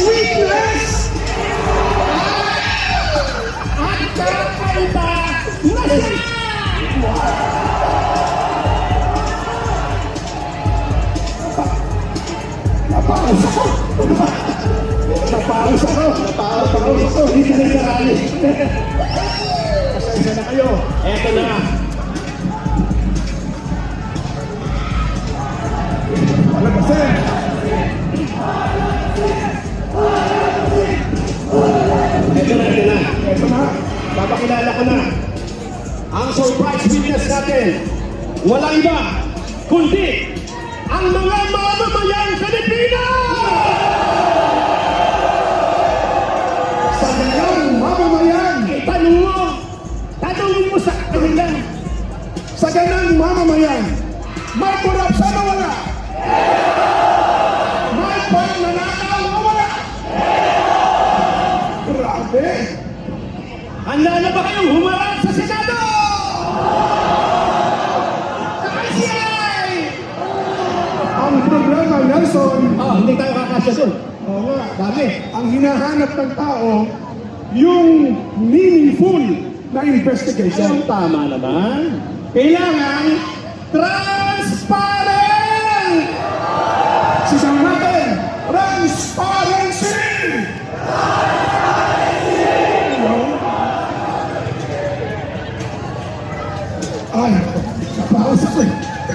witness at kakaiba na siya. Napaus ako. Hindi na sarali. Pasensya na kayo. Eto na. Wala ba sir? Ito na. Papakilala ko na. Ang surprise witness natin, walang iba, kundi ang mga mamamayang Pilipinas! Sa ganang mamamayan, tanungin mo sa kanila. Sa ganang mamamayan, may korupsyon na wala. May pagnanakaw na wala. Grabe! Handa na ba kayong humarap sa Senado? Ang problema, Nelson, Hindi tayo kakasya dun. oo nga, Sabi, ang hinahanap ng tao, yung meaningful na investigation. tama naman. Kailangan transparent!